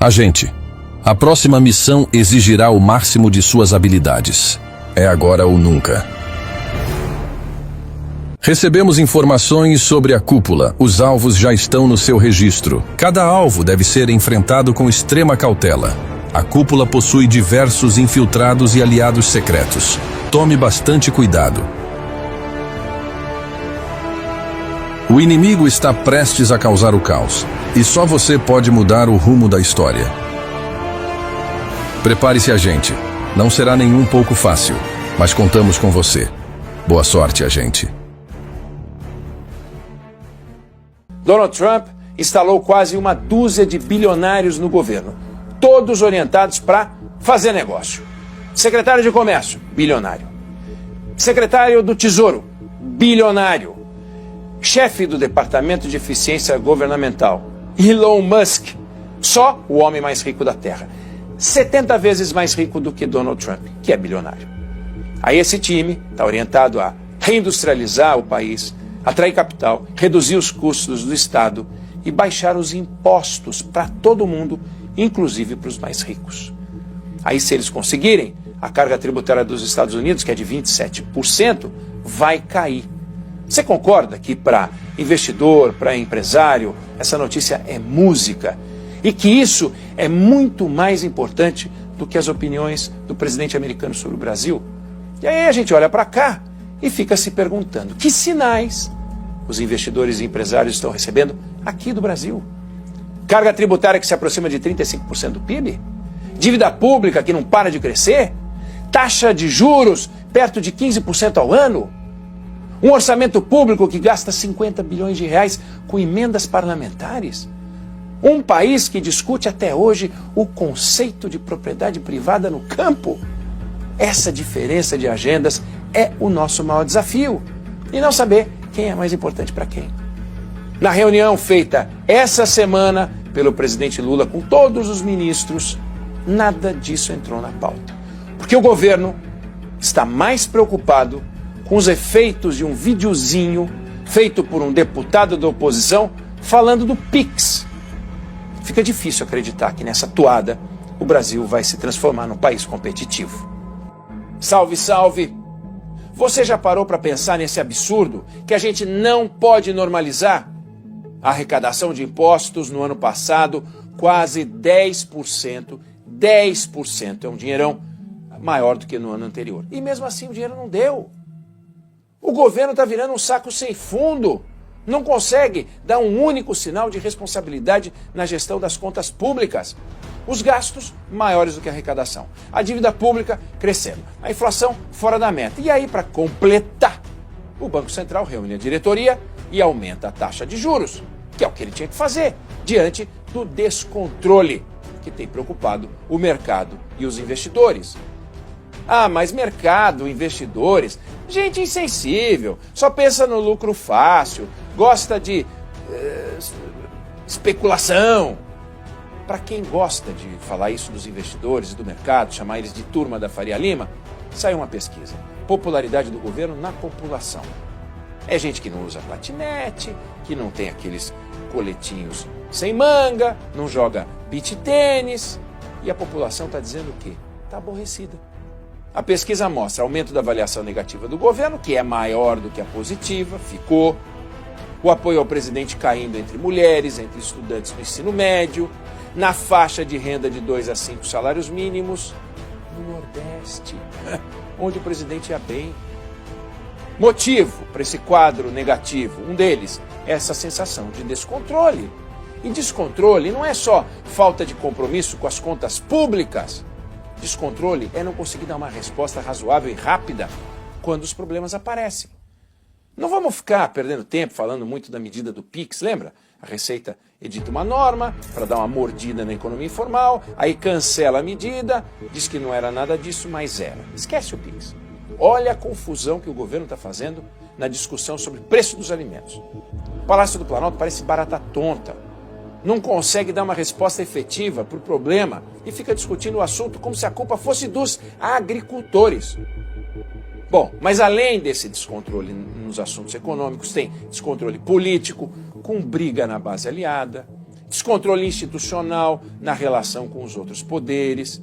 Agente, a próxima missão exigirá o máximo de suas habilidades. É agora ou nunca. Recebemos informações sobre a cúpula. Os alvos já estão no seu registro. Cada alvo deve ser enfrentado com extrema cautela. A cúpula possui diversos infiltrados e aliados secretos. Tome bastante cuidado. O inimigo está prestes a causar o caos, e só você pode mudar o rumo da história. Prepare-se, agente. Não será nem um pouco fácil, mas contamos com você. Boa sorte, agente. Donald Trump instalou quase uma dúzia de bilionários no governo, todos orientados para fazer negócio. Secretário de Comércio, bilionário. Secretário do Tesouro, bilionário. Chefe do Departamento de Eficiência Governamental, Elon Musk, só o homem mais rico da Terra. 70 vezes mais rico do que Donald Trump, que é bilionário. Aí esse time está orientado a reindustrializar o país, atrair capital, reduzir os custos do Estado e baixar os impostos para todo mundo, inclusive para os mais ricos. Aí, se eles conseguirem, a carga tributária dos Estados Unidos, que é de 27%, vai cair. Você concorda que para investidor, para empresário, essa notícia é música e que isso é muito mais importante do que as opiniões do presidente americano sobre o Brasil? E aí a gente olha para cá e fica se perguntando que sinais os investidores e empresários estão recebendo aqui do Brasil. Carga tributária que se aproxima de 35% do PIB? Dívida pública que não para de crescer? Taxa de juros perto de 15% ao ano? Um orçamento público que gasta 50 bilhões de reais com emendas parlamentares? Um país que discute até hoje o conceito de propriedade privada no campo? Essa diferença de agendas é o nosso maior desafio. E não saber quem é mais importante para quem. Na reunião feita essa semana pelo presidente Lula com todos os ministros, nada disso entrou na pauta. Porque o governo está mais preocupado com os efeitos de um videozinho feito por um deputado da oposição falando do Pix. Fica difícil acreditar que nessa toada o Brasil vai se transformar num país competitivo. Salve, salve! Você já parou para pensar nesse absurdo que a gente não pode normalizar? A arrecadação de impostos no ano passado, quase 10%. 10% é um dinheirão maior do que no ano anterior. E mesmo assim o dinheiro não deu. O governo está virando um saco sem fundo. Não consegue dar um único sinal de responsabilidade na gestão das contas públicas. Os gastos maiores do que a arrecadação. A dívida pública crescendo. A inflação fora da meta. E aí, para completar, o Banco Central reúne a diretoria e aumenta a taxa de juros, que é o que ele tinha que fazer, diante do descontrole que tem preocupado o mercado e os investidores. Ah, mas mercado, investidores, gente insensível, só pensa no lucro fácil, gosta de especulação. Para quem gosta de falar isso dos investidores e do mercado, chamar eles de turma da Faria Lima, saiu uma pesquisa. Popularidade do governo na população. É gente que não usa patinete, que não tem aqueles coletinhos sem manga, não joga beach tênis. E a população está dizendo o quê? Está aborrecida. A pesquisa mostra aumento da avaliação negativa do governo, que é maior do que a positiva, ficou. O apoio ao presidente caindo entre mulheres, entre estudantes do ensino médio, na faixa de renda de 2 a 5 salários mínimos, no Nordeste, onde o presidente ia bem. Motivo para esse quadro negativo, um deles, é essa sensação de descontrole. E descontrole não é só falta de compromisso com as contas públicas. Descontrole é não conseguir dar uma resposta razoável e rápida quando os problemas aparecem. Não vamos ficar perdendo tempo falando muito da medida do Pix, lembra? A Receita edita uma norma para dar uma mordida na economia informal, aí cancela a medida, diz que não era nada disso, mas era. Esquece o Pix. Olha a confusão que o governo está fazendo na discussão sobre preço dos alimentos. O Palácio do Planalto parece barata tonta. Não consegue dar uma resposta efetiva para o problema e fica discutindo o assunto como se a culpa fosse dos agricultores. Bom, mas além desse descontrole nos assuntos econômicos, tem descontrole político, com briga na base aliada, descontrole institucional na relação com os outros poderes.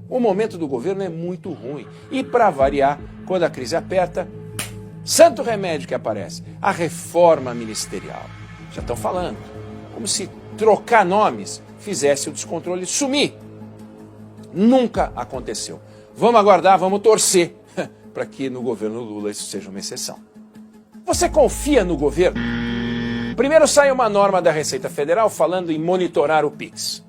O momento do governo é muito ruim. E, para variar, quando a crise aperta, santo remédio que aparece, a reforma ministerial. Já estão falando, como se trocar nomes fizesse o descontrole sumir. Nunca aconteceu. Vamos aguardar, vamos torcer para que no governo Lula isso seja uma exceção. Você confia no governo? Primeiro sai uma norma da Receita Federal falando em monitorar o Pix.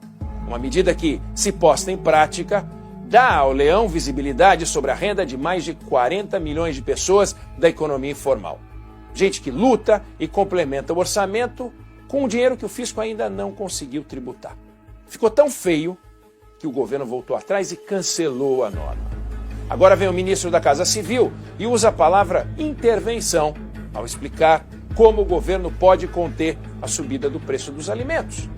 Uma medida que, se posta em prática, dá ao leão visibilidade sobre a renda de mais de 40 milhões de pessoas da economia informal. Gente que luta e complementa o orçamento com o dinheiro que o fisco ainda não conseguiu tributar. Ficou tão feio que o governo voltou atrás e cancelou a norma. Agora vem o ministro da Casa Civil e usa a palavra intervenção ao explicar como o governo pode conter a subida do preço dos alimentos.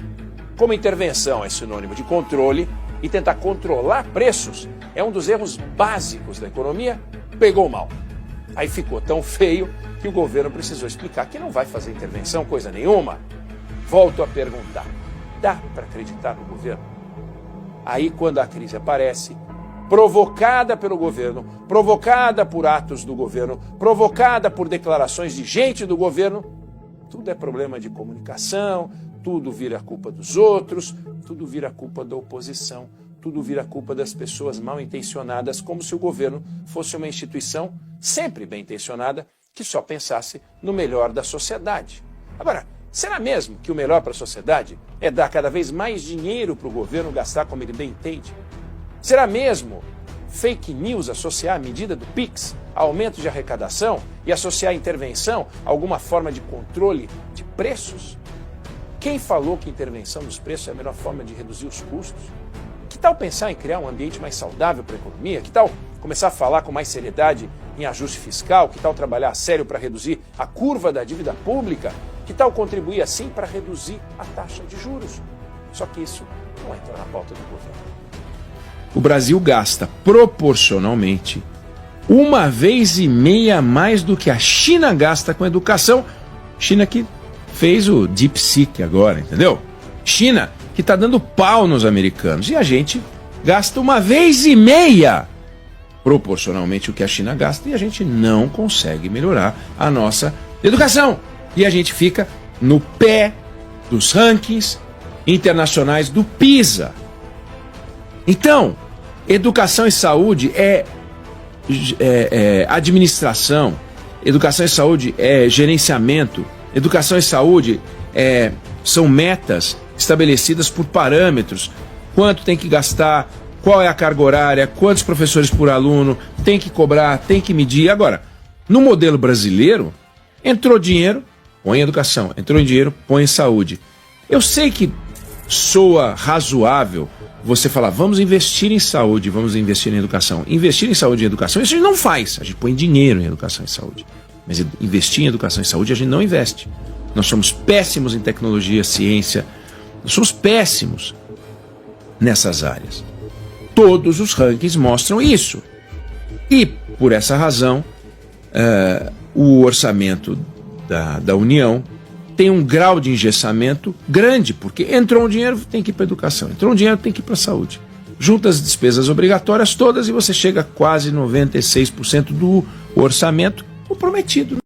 Como intervenção é sinônimo de controle e tentar controlar preços é um dos erros básicos da economia, pegou mal. Aí ficou tão feio que o governo precisou explicar que não vai fazer intervenção coisa nenhuma. Volto a perguntar, dá para acreditar no governo? Aí quando a crise aparece, provocada pelo governo, provocada por atos do governo, provocada por declarações de gente do governo, tudo é problema de comunicação, tudo vira culpa dos outros, tudo vira culpa da oposição, tudo vira culpa das pessoas mal intencionadas, como se o governo fosse uma instituição sempre bem intencionada que só pensasse no melhor da sociedade. Agora, será mesmo que o melhor para a sociedade é dar cada vez mais dinheiro para o governo gastar como ele bem entende? Será mesmo fake news associar a medida do Pix a aumento de arrecadação e associar a intervenção a alguma forma de controle de preços? Quem falou que intervenção nos preços é a melhor forma de reduzir os custos? Que tal pensar em criar um ambiente mais saudável para a economia? Que tal começar a falar com mais seriedade em ajuste fiscal? Que tal trabalhar a sério para reduzir a curva da dívida pública? Que tal contribuir assim para reduzir a taxa de juros? Só que isso não entra na pauta do governo. O Brasil gasta proporcionalmente 1,5 vezes mais do que a China gasta com educação. China que fez o DeepSeek agora, entendeu? China que está dando pau nos americanos. E a gente gasta 1,5 vezes proporcionalmente o que a China gasta e a gente não consegue melhorar a nossa educação. E a gente fica no pé dos rankings internacionais do PISA. Então, educação e saúde é administração, educação e saúde é gerenciamento, educação e saúde são metas estabelecidas por parâmetros, quanto tem que gastar, qual é a carga horária, quantos professores por aluno, tem que cobrar, tem que medir. Agora, no modelo brasileiro, entrou dinheiro, põe em educação, entrou em dinheiro, põe em saúde. Eu sei que soa razoável você falar, vamos investir em saúde, vamos investir em educação. Investir em saúde e educação, isso a gente não faz. A gente põe dinheiro em educação e saúde. Mas investir em educação e saúde a gente não investe. Nós somos péssimos em tecnologia, ciência. Nós somos péssimos nessas áreas. Todos os rankings mostram isso. E, por essa razão, o orçamento da União tem um grau de engessamento grande, porque entrou um dinheiro, tem que ir para a educação, entrou um dinheiro, tem que ir para a saúde. Junta as despesas obrigatórias todas e você chega a quase 96% do orçamento comprometido.